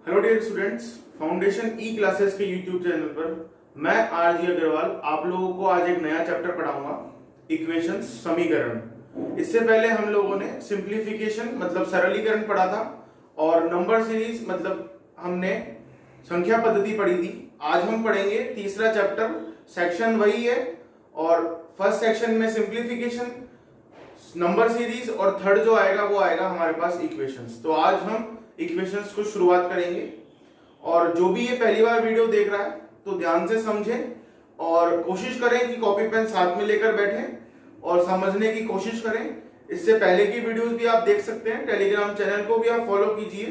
Hello dear students, foundation ई classes के YouTube channel पर मैं आरजी अग्रवाल आप लोगों को आज एक नया चैप्टर पढ़ाऊंगा, इक्वेशंस, समीकरण। इससे पहले हम लोगों ने सिंप्लीफिकेशन मतलब सरलीकरण पढ़ा था और नंबर सीरीज मतलब हमने संख्या पद्धति पढ़ी थी। आज हम पढ़ेंगे तीसरा चैप्टर, सेक्शन वही है और फर्स्ट सेक्शन में सिंप्लीफिकेशन, नंबर सीरीज और थर्ड जो आएगा वो आएगा हमारे पास इक्वेशंस। तो आज हम इक्वेशंस को शुरुआत करेंगे और जो भी ये पहली बार वीडियो देख रहा है तो ध्यान से समझें और कोशिश करें कि कॉपी पेन साथ में लेकर बैठें और समझने की कोशिश करें। इससे पहले की वीडियोस भी आप देख सकते हैं, टेलीग्राम चैनल को भी आप फॉलो कीजिए।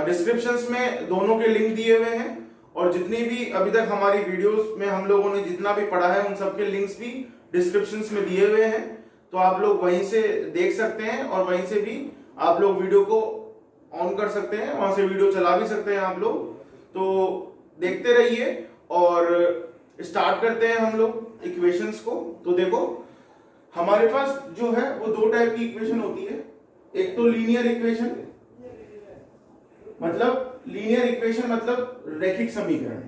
डिस्क्रिप्शंस में दोनों के लिंक दिए हुए हैं और जितनी भी अभी तक हमारी वीडियोस में हम लोगों ने जितना भी पढ़ा है उन सबके लिंक्स भी डिस्क्रिप्शंस में दिए हुए हैं, तो आप लोग वहीं से देख सकते हैं और वहीं से भी आप लोग वीडियो को ऑन कर सकते हैं, वहां से वीडियो चला भी सकते हैं आप लोग। तो देखते रहिए और स्टार्ट करते हैं हम लोग इक्वेशंस को। तो देखो हमारे पास जो है वो दो टाइप की इक्वेशन होती है। एक तो लीनियर इक्वेशन मतलब रैखिक समीकरण।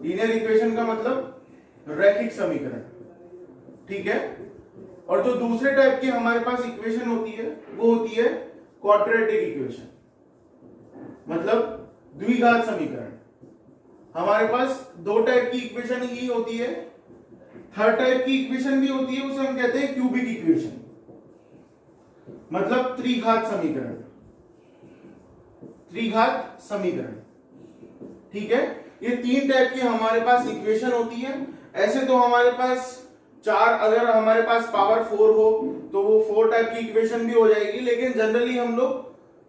लीनियर इक्वेशन का मतलब रैखिक समीकरण, ठीक है। और जो दूसरे टाइप की हमारे पास इक्वेशन होती है वो होती है क्वाड्रेटिक इक्वेशन मतलब द्विघात समीकरण। हमारे पास दो टाइप की इक्वेशन ही होती है। थर्ड टाइप की इक्वेशन भी होती है, उसे हम कहते हैं क्यूबिक इक्वेशन मतलब त्रिघात समीकरण। त्रिघात समीकरण, ठीक है। ये तीन टाइप की हमारे पास इक्वेशन होती है। ऐसे तो हमारे पास चार, अगर हमारे पास पावर 4 हो तो वो 4 टाइप की इक्वेशन भी हो जाएगी, लेकिन जनरली हम लोग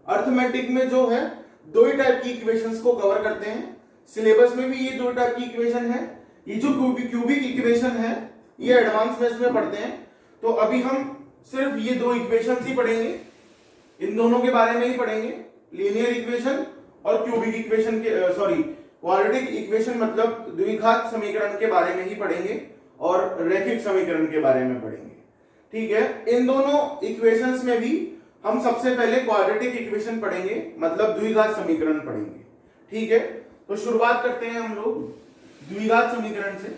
अर्थमेटिक में जो है दो ही टाइप की इक्वेशंस को कवर करते हैं। सिलेबस में भी ये दो टाइप की इक्वेशन है। ये जो क्यूबिक इक्वेशन है ये एडवांस में इसमें पढ़ते हैं, तो अभी हम सिर्फ ये दो इक्वेशंस ही पढ़ेंगे, इन दोनों के बारे में ही पढ़ेंगे, लीनियर इक्वेशन और क्यूबिक इक्वेशन के क्वाड्रेटिक इक्वेशन मतलब द्विघात समीकरण के बारे में ही पढ़ेंगे और रैखिक समीकरण के बारे में पढ़ेंगे, ठीक है। इन दोनों इक्वेशंस में भी हम सबसे पहले क्वाड्रेटिक इक्वेशन पढ़ेंगे मतलब द्विघात समीकरण पढ़ेंगे, ठीक है। तो शुरुआत करते हैं हम लोग द्विघात समीकरण से।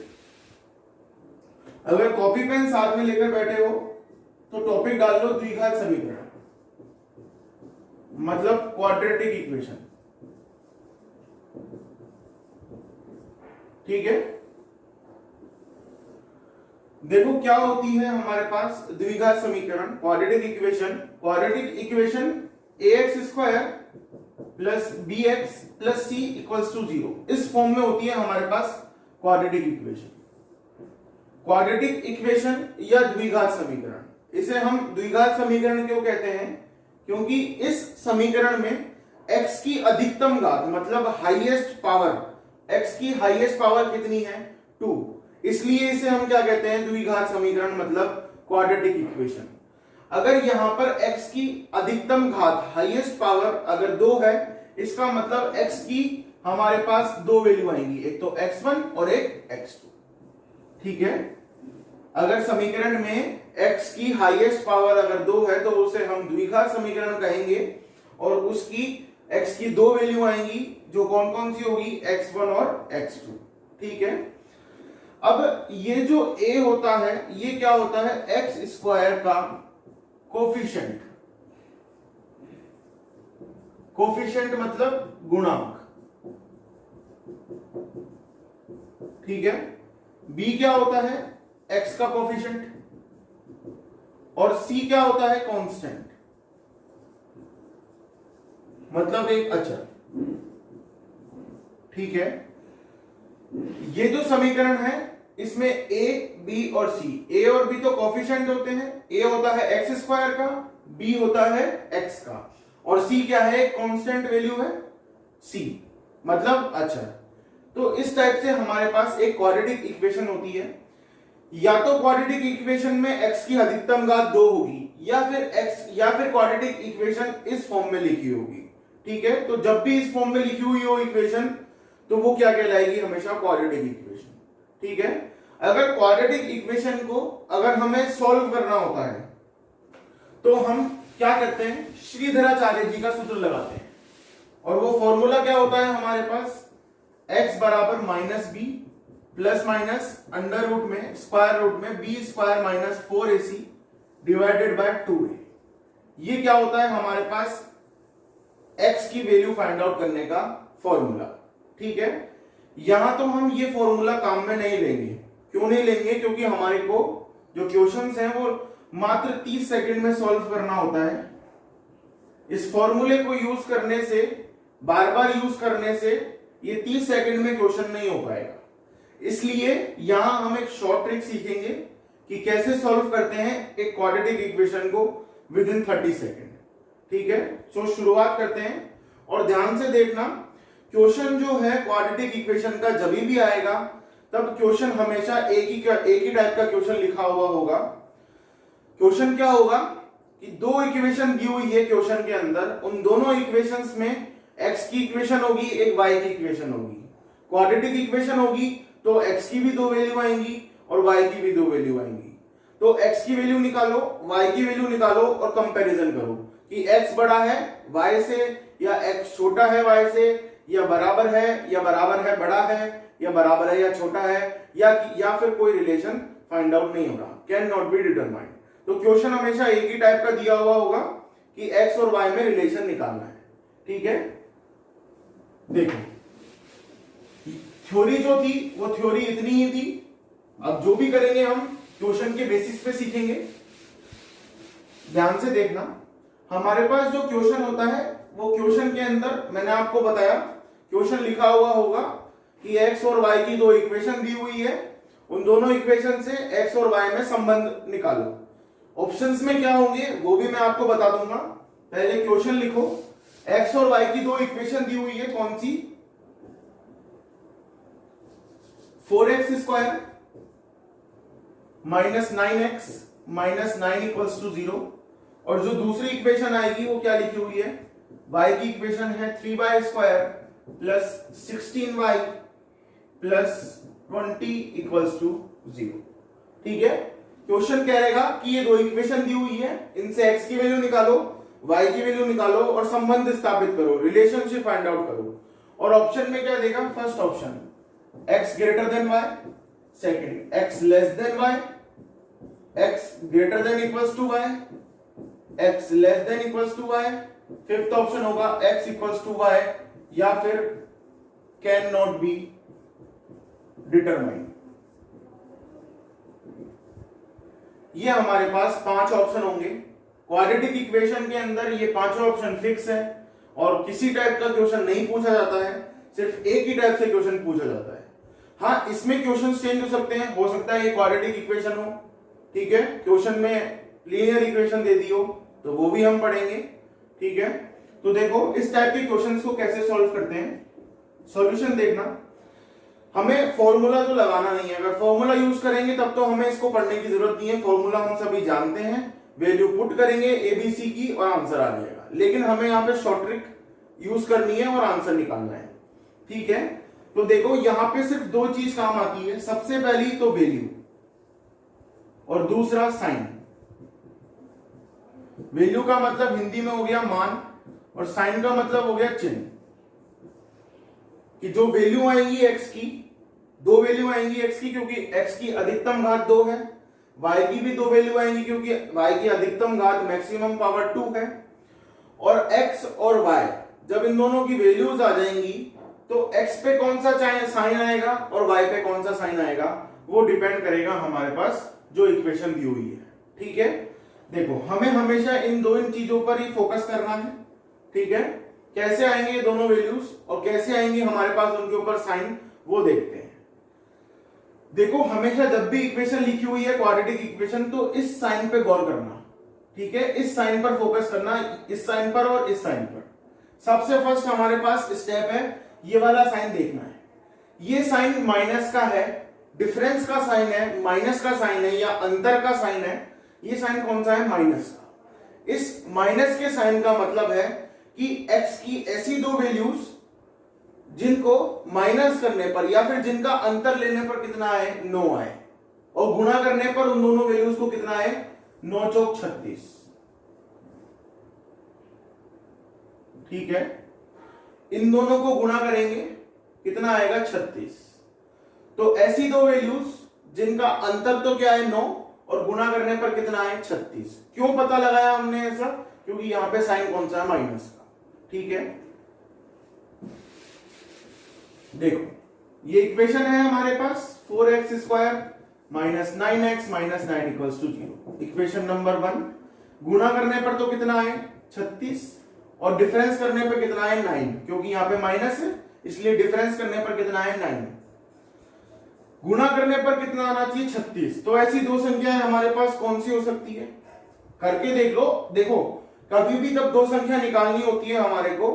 अगर कॉपी पेन साथ में लेकर बैठे हो तो टॉपिक डाल लो द्विघात समीकरण मतलब क्वाड्रेटिक इक्वेशन, ठीक है। देखो क्या होती है हमारे पास द्विघात समीकरण quadratic equation ax square plus bx plus c equals to 0 इस फॉर्म में होती है हमारे पास क्वाड्रेटिक इक्वेशन या द्विघात समीकरण। इसे हम द्विघात समीकरण क्यों कहते हैं? क्योंकि इस समीकरण में x की अधिकतम घात मतलब हाईएस्ट पावर, x की हाईएस्ट पावर कितनी है? 2, इसलिए इसे हम क्या कहते हैं? द्विघात समीकरण मतलब क्वाड्रेटिक इक्वेशन। अगर यहां पर x की अधिकतम घात हाईएस्ट पावर अगर 2 है, इसका मतलब x की हमारे पास दो वैल्यू आएंगी, एक तो x1 और एक x2, ठीक है। अगर समीकरण में x की हाईएस्ट पावर अगर 2 है तो उसे हम द्विघात समीकरण कहेंगे और उसकी x की दो वैल्यू आएंगी जो कौन कौन सी होगी? x1 और x2, ठीक है। अब ये जो a होता है ये क्या होता है? एक्स स्क्वायर का कोफिशिएंट। कोफिशिएंट मतलब गुणांक, ठीक है। b क्या होता है? x का कोफिशिएंट और c क्या होता है? कांस्टेंट मतलब एक अचर, ठीक है। ये जो समीकरण है इसमें a, b और c, a और b तो कोफिशिएंट होते हैं। a होता है एक्स स्क्वायर का, b होता है x का और c क्या है? कांस्टेंट वैल्यू है c मतलब अच्छा। तो इस टाइप से हमारे पास एक क्वाड्रेटिक इक्वेशन होती है। या तो क्वाड्रेटिक इक्वेशन में x की अधिकतम घात 2 होगी या फिर क्वाड्रेटिक इक्वेशन इस फॉर्म में लिखी होगी, ठीक है। तो जब भी इस फॉर्म में लिखी हुई हो इक्वेशन तो वो क्या कहलाएगी? हमेशा क्वाड्रेटिक इक्वेशन, ठीक है। अगर क्वाड्रेटिक इक्वेशन को अगर हमें सॉल्व करना होता है तो हम क्या करते हैं? श्रीधराचार्य जी का सूत्र लगाते हैं। और वो फॉर्मूला क्या होता है हमारे पास, x बराबर minus b plus minus under root में स्क्वायर रूट में b square minus 4ac divided by 2a। ये क्या होता है हमारे पास x की वैल्यू फाइंड आउट करने का फॉर्मूला। ठीक है, यहां तो हम ये फॉर्मूला काम में नहीं लेंगे। क्यों नहीं लेंगे? क्योंकि हमारे को जो क्वेश्चंस हैं वो मात्र 30 सेकंड में सॉल्व करना होता है। इस फॉर्मूले को यूज करने से, बार बार यूज करने से ये 30 सेकंड में क्वेश्चन नहीं हो पाएगा। इसलिए यहां हम एक शॉर्ट ट्रिक सीखेंगे कि कैसे सॉल्व करते हैं एक क्वाड्रेटिक इक्वेशन को विद इन 30 सेकंड। ठीक है, तो शुरुआत करते हैं और ध्यान से देखना। क्वेश्चन जो है क्वाड्रेटिक इक्वेशन का जब भी आएगा तब क्वेश्चन हमेशा एक ही टाइप का क्वेश्चन लिखा हुआ होगा। क्वेश्चन क्या होगा कि दो इक्वेशन दी हुई है क्वेश्चन के अंदर, उन दोनों इक्वेशंस में x की इक्वेशन होगी, एक y की इक्वेशन होगी। क्वाड्रेटिक इक्वेशन होगी तो x की भी दो वैल्यू आएंगी और y की भी दो वैल्यू आएंगी। तो x की वैल्यू निकालो, y की वैल्यू निकालो और कंपैरिजन करो कि x बड़ा है y से या x छोटा है y से, या बराबर है बड़ा है, या बराबर है या छोटा है, या फिर कोई रिलेशन फाइंड आउट नहीं होगा, कैन नॉट बी डिटरमाइंड। तो क्वेश्चन हमेशा एक ही टाइप का दिया हुआ होगा कि x और y में रिलेशन निकालना है। ठीक है, देखो थ्योरी जो थी वो थ्योरी इतनी ही थी। अब जो भी करेंगे हम क्वेश्चन के बेसिस पे सीखेंगे। ध्यान से देखना, हमारे पास जो क्वेश्चन होता है वो क्वेश्चन के अंदर मैंने आपको बताया क्वेश्चन लिखा हुआ होगा कि x और y की दो इक्वेशन दी हुई है, उन दोनों इक्वेशन से x और y में संबंध निकालो। ऑप्शंस में क्या होंगे वो भी मैं आपको बता दूंगा। पहले क्वेश्चन लिखो, x और y की दो इक्वेशन दी हुई है, कौन सी? 4x square minus 9x minus 9 equals to 0। और जो दूसरी इक्वेशन आएगी वो क्या लिखी हुई है? y की इक्वेशन है 3y square plus 16y plus 20 equals to 0। ठीक है, क्वेश्चन कह रहेगा कि ये दो इक्वेशन दी हुई है, इनसे x की वैल्यू निकालो, y की वैल्यू निकालो और संबंध स्थापित करो, रिलेशनशिप फाइंड आउट करो। और ऑप्शन में क्या देगा? First option x greater than y, second x less than y, x greater than equals to y, x less than equals to y, fifth option होगा x इक्वल्स टू y या फिर can not be determined. ये हमारे पास 5 option होंगे। Quadratic equation के अंदर ये पांचों ऑप्शन फिक्स है और किसी टाइप का क्वेश्चन नहीं पूछा जाता है, सिर्फ एक ही टाइप से क्वेश्चन पूछा जाता है। हाँ, इसमें क्वेश्चन चेंज हो सकते हैं, हो सकता है ये क्वाड्रेटिक इक्वेशन हो, ठीक है, क्वेश्चन में लीनियर इक्वेशन दे दी हो तो वो भी हम पढ़ेंगे। ठीक है, तो देखो इस टाइप के क्वेश्चंस को कैसे सॉल्व करते हैं। सॉल्यूशन देखना, हमें फॉर्मूला तो लगाना नहीं है। अगर फॉर्मूला यूज करेंगे तब तो हमें इसको पढ़ने की जरूरत नहीं है, फॉर्मूला हम सभी जानते हैं, वैल्यू पुट करेंगे एबीसी की और आंसर आ जाएगा। लेकिन हमें यहाँ पे शॉर्ट ट्रिक यूज करनी है और आंसर निकालना है। ठीक है, तो देखो यहाँ पे सिर्फ दो चीज काम आती है, सबसे पहली तो वैल्यू और दूसरा साइन। वैल्यू का मतलब हिंदी में हो गया मान और साइन का मतलब हो गया चिन्ह। कि जो वैल्यू आएंगी एक्स की, दो वैल्यू आएंगी एक्स की क्योंकि एक्स की अधिकतम घात 2 है, वाई की भी दो वैल्यू आएंगी क्योंकि वाई की अधिकतम घात मैक्सिमम पावर 2 है। और एक्स और वाई जब इन दोनों की वैल्यूज आ जाएंगी तो एक्स पे कौन सा साइन आएगा और वाई पे कौन सा साइन आएगा वो डिपेंड करेगा हमारे पास जो इक्वेशन दी हुई है। ठीक है, देखो हमें हमेशा इन चीजों पर ही फोकस करना है। ठीक है, कैसे आएंगे ये दोनों वैल्यूज और कैसे आएंगे हमारे पास उनके ऊपर साइन, वो देखते हैं। देखो हमेशा जब भी इक्वेशन लिखी हुई है क्वाड्रेटिक इक्वेशन तो इस साइन पे गौर करना। ठीक है, इस साइन पर फोकस करना, इस साइन पर और इस साइन पर। सबसे फर्स्ट हमारे पास स्टेप है ये वाला साइन देखना है। ये साइन माइनस का है, डिफरेंस का साइन है, माइनस का साइन है या अंतर का साइन है। ये साइन कौन सा है? माइनस का। इस माइनस के साइन का मतलब है कि x की ऐसी दो वैल्यूज जिनको माइनस करने पर या फिर जिनका अंतर लेने पर कितना आए? 9 आए, और गुणा करने पर उन दोनों वैल्यूज को कितना आए? 9 चौक 36। ठीक है, इन दोनों को गुणा करेंगे, कितना आएगा 36। तो ऐसी दो वैल्यूज जिनका अंतर तो क्या है 9 और गुणा करने पर कितना है 36। क्यों पता लगाया हमने ऐसा? क्योंकि यहां पे साइन कौन सा है? माइनस का। ठीक है, देखो ये इक्वेशन है हमारे पास 4x square minus 9x minus 9 equals to 0। Equation number 1। गुणा करने पर तो कितना है 36 और डिफरेंस करने पर कितना है 9, क्योंकि यहां पे माइनस है इसलिए डिफरेंस करने पर कितना है 9। गुणा करने पर कितना आना चाहिए 36। तो ऐसी दो संख्याएं हमारे पास कौन सी हो सकती है? करके देख लो। देखो कभी भी जब दो संख्या निकालनी होती है हमारे को,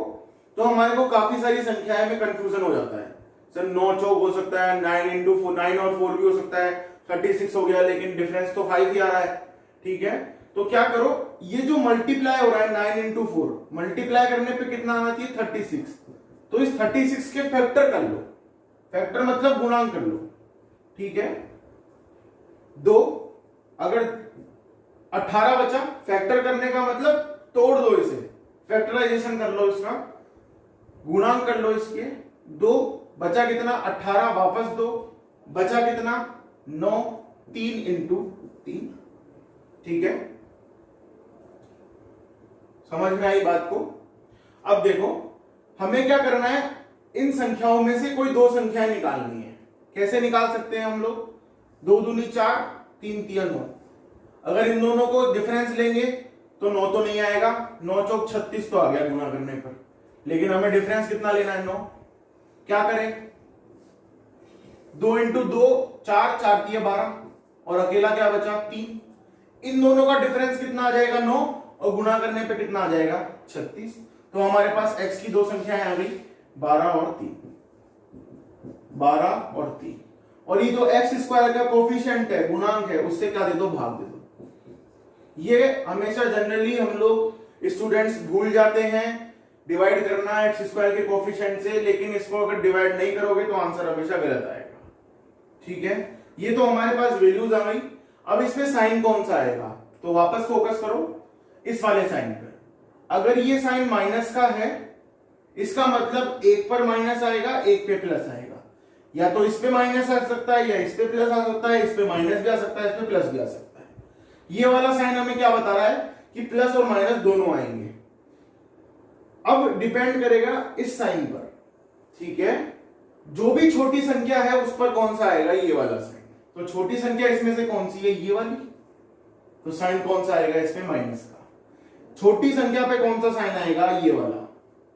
तो हमारे को काफी सारी संख्याएं में कंफ्यूजन हो जाता है। सर 9 चौक हो सकता है, 9 इंटू 4, 9 और 4 भी हो सकता है, 36 हो गया, लेकिन डिफरेंस तो 5 ही आ रहा है। ठीक है, तो क्या करो, ये जो मल्टीप्लाई हो रहा है 9 इंटू 4, मल्टीप्लाई करने पे कितना आना चाहिए 36। तो इस 36 के फैक्टर कर लो। फैक्टर मतलब गुणांक कर लो। ठीक है, 2 अगर 18 बचा, फैक्टर करने का मतलब तोड़ दो इसे, फैक्टराइजेशन कर लो, इसका गुणांक कर लो इसके। 2 बचा कितना 18, वापस 2 बचा कितना 9, 3 इंटू 3। ठीक है, समझ में आई बात को? अब देखो हमें क्या करना है, इन संख्याओं में से कोई दो संख्याएं निकालनी है। कैसे निकाल सकते हैं हम लोग? 2 दूनी 4, 3 तिया 9। अगर इन दोनों को डिफरेंस लेंगे तो 9 तो नहीं आएगा, 9 चौक 36 तो आ गया गुणा करने पर, लेकिन हमें डिफरेंस कितना लेना है 9। क्या करें, 2 इंटू 2 4, 4 तिया 12 और अकेला क्या बचा 3। इन दोनों का डिफरेंस कितना आ जाएगा 9 और गुणा करने पे कितना आ जाएगा 36। तो हमारे पास x की दो संख्याएं आ गई 12 और 3, 12 और 3। और ये जो एक्स स्क्वायर का कोफिशिएंट है, गुणांक है, उससे क्या दे दो, भाग दे दो। ये हमेशा जनरली हम लोग स्टूडेंट्स भूल जाते हैं डिवाइड करना एक्स स्क्वायर के कोफिशिएंट से, लेकिन इसको अगर डिवाइड नहीं करोगे तो आंसर हमेशा गलत आएगा। ठीक है, ये तो हमारे पास वैल्यूज आ गई। अब इसमें साइन कौन सा आएगा? तो वापस फोकस करो इस वाले साइन पर। अगर ये साइन माइनस का है, इसका मतलब एक पर माइनस आएगा, एक पे प्लस आएगा। या तो इस पे माइनस आ सकता है, या इस पे प्लस आ सकता है, इस पे माइनस भी आ सकता है, इस पे प्लस भी आ सकता है। ये वाला साइन हमें क्या बता रहा है कि प्लस और माइनस दोनों आएंगे। अब डिपेंड करेगा इस साइन पर। ठीक है, जो भी छोटी संख्या है उस पर कौन सा आएगा, ये वाला साइन। तो छोटी संख्या इसमें से कौन सी है, ये वाली, तो साइन कौन सा आएगा इसमें, माइनस का। छोटी संख्या पे कौन सा साइन आएगा, ये वाला।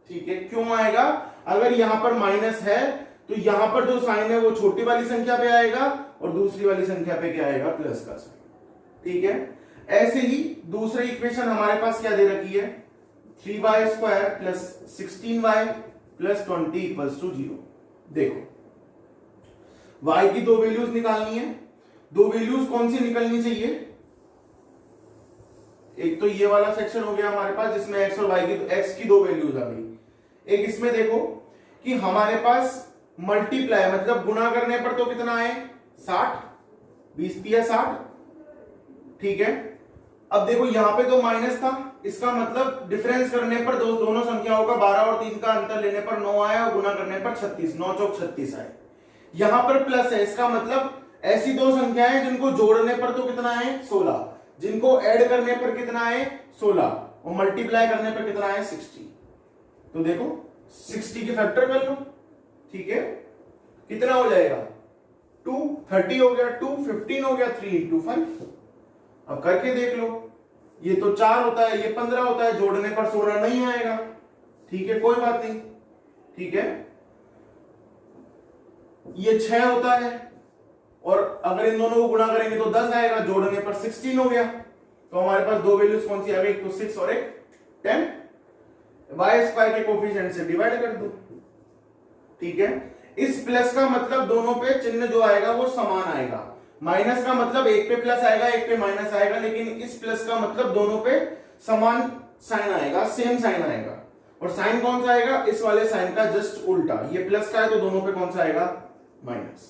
ठीक है, क्यों आएगा? अगर यहां पर माइनस है तो यहां पर जो साइन है वो छोटी वाली संख्या पे आएगा और दूसरी वाली संख्या पे क्या आएगा, प्लस का साइन। ठीक है, ऐसे ही दूसरी इक्वेशन हमारे पास क्या दे रखी है, 3y square plus 16y plus 20 equals to 0। देखो y की दो वैल्यूज निकालनी है। दो वैल्यूज कौन सी निकलनी चाहिए? एक तो ये वाला सेक्शन हो गया हमारे पास जिसमें x और y की, x की दो वैल्यूज आ गई। एक इसमें देखो कि हमारे पास मल्टीप्लाई मतलब गुणा करने पर तो कितना है 60, 20 तिया 60। ठीक है, अब देखो यहां पे तो माइनस था, इसका मतलब डिफरेंस करने पर दोनों संख्याओं का 12 और 3 का अंतर लेने पर 9 आया और गुणा करने पर 36, 9 चौक 36 आए। यहां पर प्लस है, इसका मतलब ऐसी दो संख्याएं जिनको जोड़ने पर तो कितना है 16, जिनको ऐड करने पर कितना है 16 और मल्टीप्लाई करने पर कितना है 60। तो देखो 60 के फैक्टर कर लो। ठीक है, कितना हो जाएगा 2, 30 हो गया, 2 15 हो गया, 3 इंटू 5। अब करके देख लो, ये तो 4 होता है, ये 15 होता है, जोड़ने पर 16 नहीं आएगा। ठीक है, कोई बात नहीं। ठीक है, ये 6 होता है और अगर इन दोनों को गुणा करेंगे तो 10 आएगा, जोड़ने पर 16 हो गया। तो हमारे पास दो वैल्यूज कौन सी आ गई, एक तो 6 और एक 10। वाई स्क्वायर के कोफिशिएंट से डिवाइड कर दो। ठीक है, इस प्लस का मतलब दोनों पे चिन्ह जो आएगा वो समान आएगा। माइनस का मतलब एक पे प्लस आएगा, एक पे माइनस आएगा, लेकिन इस प्लस का मतलब दोनों पे समान साइन आएगा, सेम साइन आएगा। और साइन कौन सा आएगा, इस वाले साइन का जस्ट उल्टा। ये प्लस का है तो दोनों पे कौन सा आएगा, माइनस।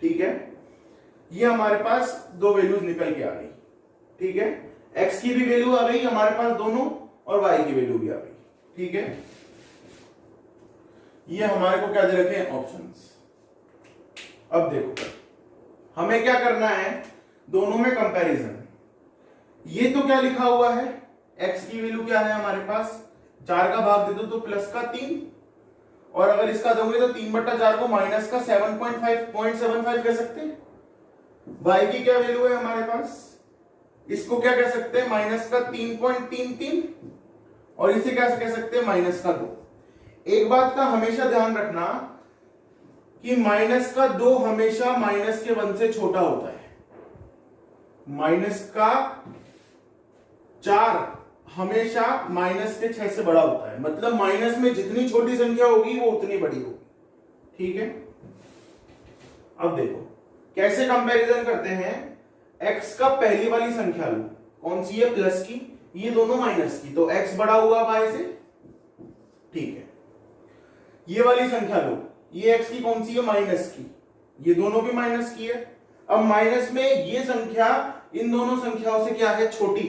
ठीक है, ये हमारे पास दो वैल्यूज निकल के आ गई। ठीक है, x की भी वैल्यू आ गई हमारे पास दोनों और y की वैल्यू भी आ गई। ठीक है, ये हमारे को क्या दे रखे हैं, ऑप्शंस। अब देखो हमें क्या करना है, दोनों में कंपैरिजन। ये तो क्या लिखा हुआ है, x की वैल्यू क्या है हमारे पास, 4 का भाग दे दो तो प्लस का 3, और अगर इसका दोगे तो 3/4 को माइनस का 7.5 कह सकते हैं। y की क्या वैल्यू है हमारे पास, इसको क्या कह सकते हैं, माइनस का 3.33, और इसे क्या कह सकते हैं, माइनस का 2। एक बात का हमेशा ध्यान रखना कि माइनस का 2 हमेशा माइनस के 1 से छोटा होता है, माइनस का 4 हमेशा माइनस के 6 से बड़ा होता है। मतलब माइनस में जितनी छोटी संख्या होगी वो उतनी बड़ी होगी, ठीक है। अब देखो कैसे कंपैरिजन करते हैं, x का पहली वाली संख्या लो, कौन सी है, प्लस की, ये दोनों माइनस की, तो x बड़ा हुआ y से, ठीक है। ये वाली संख्या लो, ये x की कौन सी है, माइनस की, ये दोनों भी माइनस की है। अब माइनस में ये संख्या इन दोनों संख्याओं से क्या है, छोटी,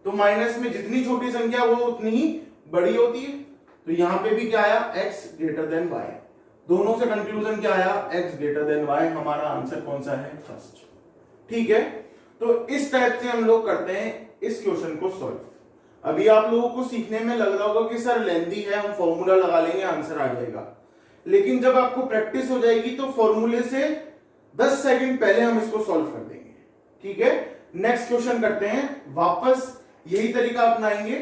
तो माइनस में जितनी छोटी संख्या वो उतनी ही बड़ी होती है। तो यहां पे भी क्या आया, x ग्रेटर देन y, दोनों से कंक्लूजन क्या आया, x ग्रेटर देन y। हमारा आंसर कौन सा है, फर्स्ट, ठीक है। तो इस टाइप से हम लोग करते हैं इस क्वेश्चन को सॉल्व। अभी आप लोगों को सीखने में लग रहा होगा कि सर लेंथी है, हम फॉर्मूला लगा लेंगे आंसर आ जाएगा, लेकिन जब आपको प्रैक्टिस हो जाएगी तो फॉर्मूले से 10 सेकंड पहले हम इसको सॉल्व कर देंगे, ठीक है। नेक्स्ट क्वेश्चन करते हैं, वापस यही तरीका अपनाएंगे,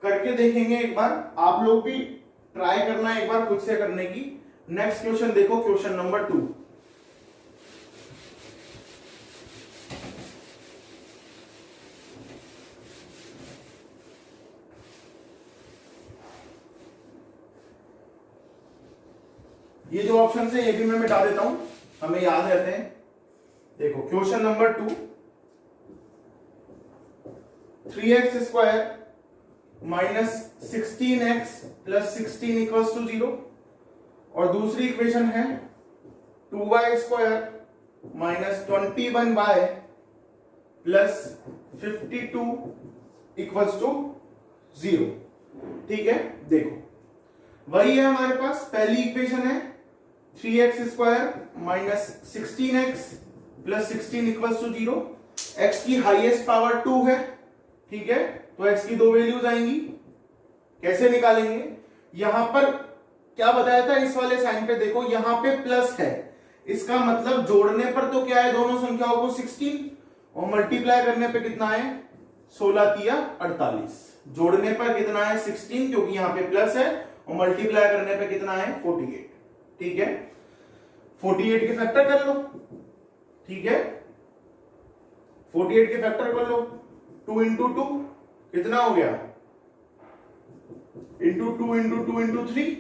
करके देखेंगे एक बार, आप लोग भी ट्राई करना एक बार खुद से करने की। नेक्स्ट क्वेश्चन देखो, क्वेश्चन नंबर 2। ये जो ऑप्शन है ये भी मैं मिटा देता हूं, हमें याद रहते हैं। देखो question number 2, 3x² minus 16x plus 16 equals to 0, और दूसरी इक्वेशन है 2y² minus 21y plus 52 equals to 0, ठीक है। देखो वही है हमारे पास, पहली इक्वेशन है 3x² minus 16x plus 16 equals to 0, x की हाईएस्ट पावर 2 है, ठीक है। तो x की दो वैल्यूज आएंगी, कैसे निकालेंगे, यहां पर क्या बताया था, इस वाले साइन पे देखो यहां पे प्लस है, इसका मतलब जोड़ने पर तो क्या है, दोनों संख्याओं को 16, और मल्टीप्लाई करने पे कितना है, 16 तिया 48, जोड़ने पर कितना है 16 क्योंकि यहां पे प्लस है, और मल्टीप्लाई करने पे कितना है 48, ठीक है। 48 के फैक्टर कर लो, ठीक है, 48 के फैक्टर कर लो, 2 इंटू 2 कितना हो गया, इंटू 2 इंटू 2 इंटू 3,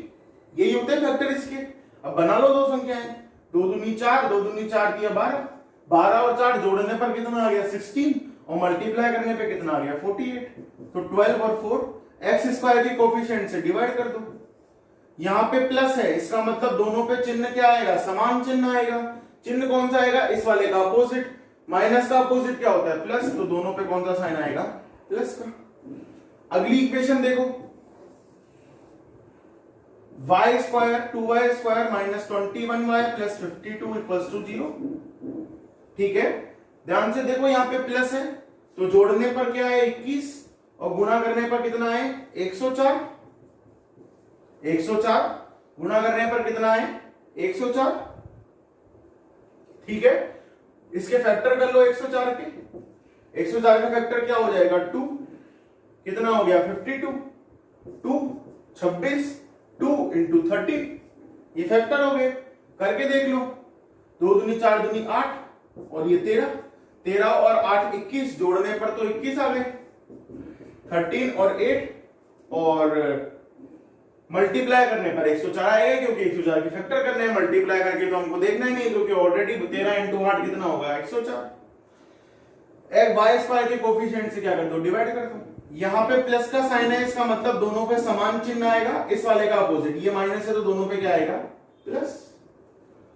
यही होते हैं फैक्टर इसके। अब बना लो दो संख्याएं, 2 दूनी 4, 2 दूनी 4 दिया 12, 12 और 4 जोड़ने पर कितना आ गया 16, और मल्टीप्लाई करने पे कितना आ गया 48, तो 12 और 4 x² की कोफिशिएंट से डिवाइड कर दो। यहां पे प्लस है, इसका मतलब दोनों पे चिन्ह क्या आएगा, समान चिन्ह आएगा। चिन्ह कौन सा आएगा, इस वाले का अपोजिट, माइनस का अपोजिट क्या होता है, प्लस, तो दोनों पे कौन सा साइन आएगा, प्लस का। अगली इक्वेशन देखो, y² 2y² minus 21y plus 52 equals to 0, ठीक है। ध्यान से देखो यहां पे प्लस है, तो जोड़ने पर क्या है 21, और गुणा करने पर कितना है 104, 104 गुणा करने पर कितना है 104, ठीक है। इसके फैक्टर कर लो 104 के, 104 का फैक्टर क्या हो जाएगा 2, कितना हो गया 52, 2 26, 2 इंटू 13, ये फैक्टर हो गए। करके देख लो, 2 दूनी 4 दूनी 8, और ये 13, 13 और 8 21, जोड़ने पर तो 21 आ गए, 13 और 8, और मल्टीप्लाई करने पर 104 आएगा, क्योंकि 104 की फैक्टर करने हैं, मल्टीप्लाई करके तो हमको देखना ही नहीं, क्योंकि ऑलरेडी 13 इंटू 8 कितना होगा 104। y² के कोफिशिएंट से क्या कर दो, डिवाइड कर दो। यहां पे प्लस का साइन है, इसका मतलब दोनों पे समान चिन्ह आएगा, इस वाले का अपोजिट, ये माइनस है तो दोनों पे क्या आएगा, प्लस।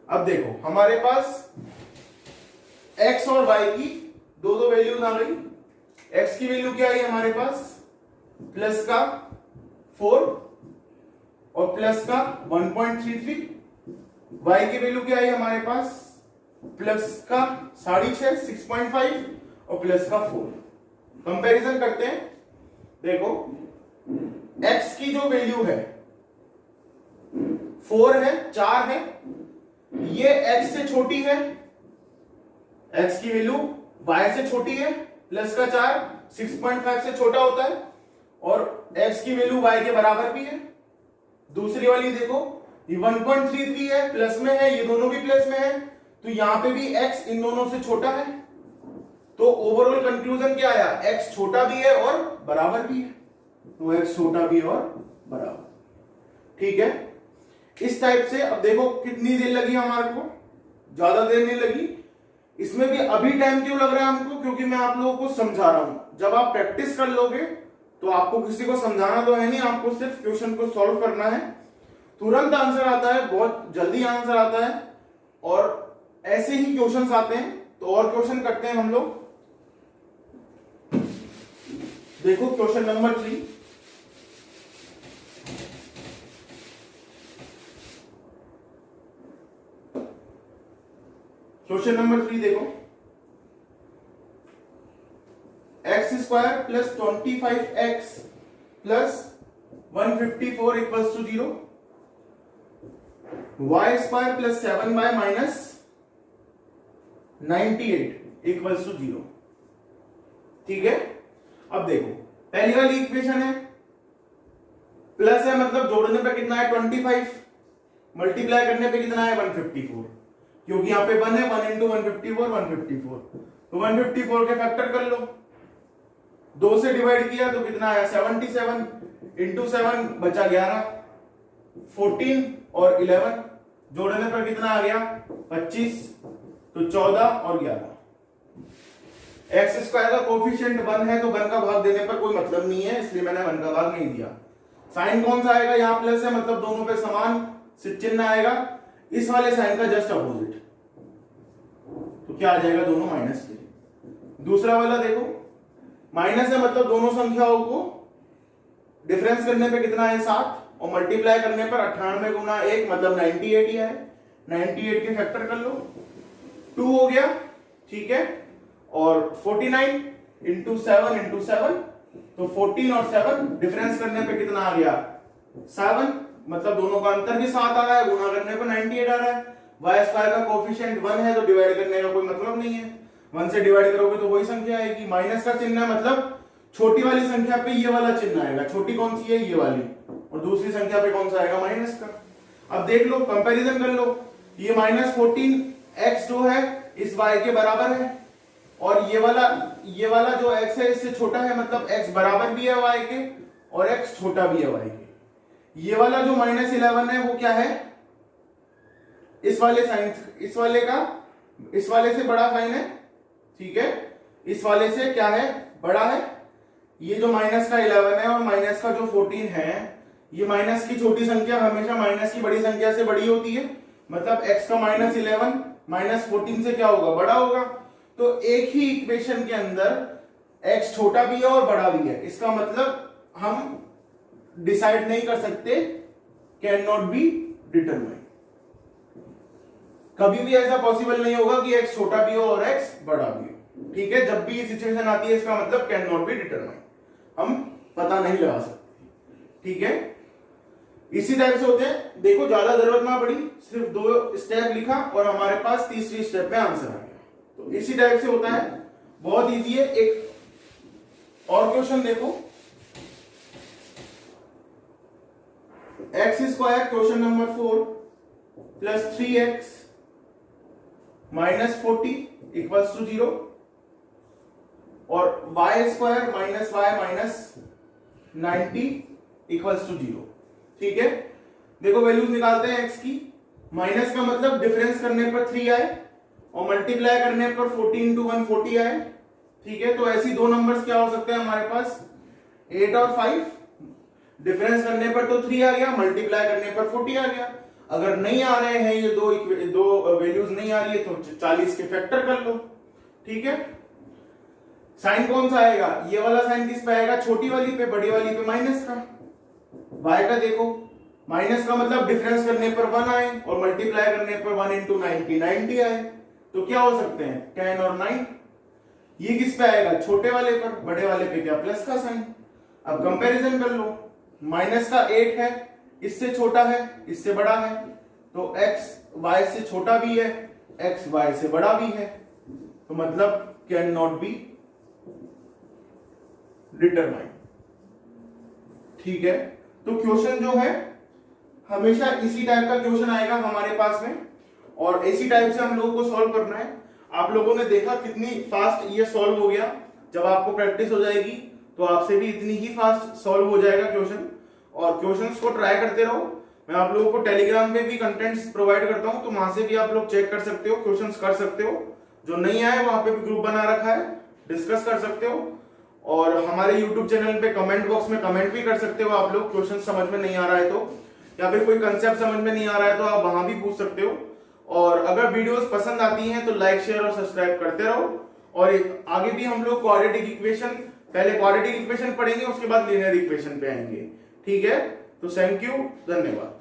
अब देखो हमारे पास x और y की दो दो वैल्यूज आ गई। x की वैल्यू क्या आई हमारे पास, प्लस का 4, और प्लस का 1.33, y की वैल्यू क्या आई हमारे पास, प्लस का 6.5 6.5 और प्लस का 4। कंपैरिजन करते हैं। देखो x की जो वैल्यू है 4 है, 4 है, ये x से छोटी है, x की वैल्यू y से छोटी है, प्लस का 4 6.5 से छोटा होता है, और x की वैल्यू y के बराबर भी है। दूसरी वाली देखो, ये 1.33 है, प्लस में है, ये दोनों भी प्लस में है, तो यहां पे भी x इन दोनों से छोटा है। तो ओवरऑल कंक्लूजन क्या आया, x छोटा भी है और बराबर भी है। तो x छोटा भी और बराबर, ठीक है। इस टाइप से अब देखो कितनी देर लगी हमारे को, ज्यादा देर नहीं लगी। इसमें भी अभी टाइम क्यों लग रहा है हमको, क्योंकि मैं आप लोगों को समझा रहा हूं। जब आप प्रैक्टिस कर लोगे तो आपको किसी को समझाना तो है नहीं, आपको सिर्फ क्वेश्चन को सॉल्व करना है। तुरंत आंसर आता है, बहुत जल्दी आंसर आता है, और ऐसे ही क्वेश्चंस आते हैं। तो और क्वेश्चन करते हैं हम लोग। देखो क्वेश्चन नंबर 3, क्वेश्चन नंबर 3 देखो, x square plus 25x plus 154 equals to 0, y square plus 7y minus 98 equals to 0। ठीक है, अब देखो पहली वाली इक्वेशन है, प्लस है मतलब जोड़ने पे कितना है 25, मल्टीप्लाई करने पे कितना है 154, क्योंकि यहां पे 1 है, 1 इंटू 154 154, तो 154 के फैक्टर कर लो, 2 से डिवाइड किया तो कितना आया 77, इंटू 7 बचा 11, 14 और 11 जोड़ने पर कितना आ गया 25, तो 14 और 11। एक्स स्क्वायर का कोफिशिएंट 1 है, तो 1 का भाग देने पर कोई मतलब नहीं है, इसलिए मैंने 1 का भाग नहीं दिया। साइन कौन सा आएगा, यहां प्लस है मतलब दोनों पे समान चिन्ह आएगा, इस वाले साइन का जस्ट अपोजिट, तो क्या आ जाएगा दोनों माइनस के। दूसरा वाला देखो, माइनस है मतलब दोनों संख्याओं को डिफरेंस करने पे कितना है 7, और मल्टीप्लाई करने पर 98 गुना 1 मतलब 98 ही है, 98 के फैक्टर कर लो, 2 हो गया, ठीक है, और 49 इंटू 7 इंटू 7, तो 14 और 7 डिफरेंस करने पे कितना आ गया 7, मतलब दोनों का अंतर भी 7 आ रहा है, गुना करने पे 98 आ रहा है। वाई स्क्वायर का कोफिशिएंट 1 है, तो डिवाइड करने का कोई मतलब नहीं है, 1 से डिवाइड करोगे तो वही संख्या आएगी। माइनस का चिन्ह है मतलब छोटी वाली संख्या पे ये वाला चिन्ह आएगा, छोटी कौन सी है ये वाली, और दूसरी संख्या पे कौन सा आएगा माइनस का। अब देख लो, कंपैरिजन कर लो, ये माइनस 14x जो है इस y के बराबर है, और ये वाला जो x है इससे छोटा है, मतलब x बराबर भी है y के और x छोटा भी है y के। ये वाला जो माइनस 11 है वो क्या है, इस वाले साइन, इस वाले से बड़ा साइन है, ठीक है, इस वाले से क्या है बड़ा है। ये जो माइनस का 11 है और माइनस का जो 14 है, ये माइनस की छोटी संख्या हमेशा माइनस की बड़ी संख्या से बड़ी होती है, मतलब x का माइनस 11 माइनस 14 से क्या होगा बड़ा होगा। तो एक ही इक्वेशन के अंदर x छोटा भी है और बड़ा भी है, इसका मतलब हम डिसाइड नहीं कर सकते, कैन नॉट बी डिटरमाइन। कभी भी ऐसा पॉसिबल नहीं होगा कि x छोटा भी हो और x बड़ा भी हो, ठीक है। जब भी ये सिचुएशन आती है इसका मतलब कैन नॉट बी डिटरमाइन, हम पता नहीं लगा सकते, ठीक है। इसी टाइप से होते हैं, देखो ज्यादा जरूरत ना पड़ी, सिर्फ 2 स्टेप लिखा और हमारे पास तीसरी स्टेप में आंसर आ गया। तो इसी टाइप से होता है, बहुत इजी है। एक और क्वेश्चन देखो, x square question number 4 plus 3x minus 40 equals to 0, और y square minus y minus 90 equals to 0, ठीक है। देखो वैल्यूज निकालते हैं x की, माइनस का मतलब डिफरेंस करने पर 3 आए और मल्टीप्लाई करने पर 14 इंटू 140 आए, ठीक है। तो ऐसी दो नंबर्स क्या हो सकते हैं हमारे पास 8 और 5, डिफरेंस करने पर तो 3 आ गया, मल्टीप्लाई करने पर 40 आ गया। अगर नहीं आ रहे हैं ये दो वैल्यूज नहीं आ रही है तो 40 के फैक्टर कर लो, ठीक है। साइन कौन सा आएगा, ये वाला साइन किस पे आएगा, छोटी वाली पे, बड़ी वाली पे माइनस का। y का देखो माइनस का मतलब डिफरेंस करने पर 1 आए और मल्टीप्लाई करने पर 1 इंटू 90 90 आए। तो क्या हो सकते हैं 10 और 9। ये किस पे आएगा छोटे वाले पर, बड़े वाले पे क्या प्लस का साइन। अब कंपैरिजन कर लो, माइनस का 8 है, इससे छोटा है इससे बड़ा है, तो x y से छोटा भी है x y से बड़ा भी है, तो मतलब कैन नॉट बी डिटरमाइन। ठीक है, तो क्वेश्चन जो है हमेशा इसी टाइप का क्वेश्चन आएगा हमारे पास में, और इसी टाइप से हम लोगों को सॉल्व करना है। आप लोगों ने देखा कितनी फास्ट ये सॉल्व हो गया। जब आपको प्रैक्टिस हो जाएगी तो आपसे भी इतनी ही फास्ट सॉल्व हो जाएगा क्वेश्चन। और क्वेश्चंस को ट्राई करते रहो। मैं आप लोगों को टेलीग्राम पे भी कंटेंट्स प्रोवाइड करता हूं, तो वहां से भी आप लोग चेक कर सकते हो, क्वेश्चंस कर सकते हो। जो नहीं आए वहां पे भी ग्रुप बना रखा है, डिस्कस कर सकते हो। और हमारे यूट्यूब चैनल पे कमेंट बॉक्स में कमेंट भी कर सकते हो आप लोग, क्वेश्चन समझ में नहीं आ रहा है तो, या फिर कोई कंसेप्ट समझ में नहीं आ रहा है तो आप वहां भी पूछ सकते हो। और अगर वीडियोस पसंद आती हैं तो लाइक शेयर और सब्सक्राइब करते रहो। और आगे भी हम लोग क्वाड्रेटिक इक्वेशन, पहले क्वाड्रेटिक इक्वेशन पढ़ेंगे उसके बाद लीनियर इक्वेशन पे आएंगे। ठीक है, तो थैंक यू, धन्यवाद।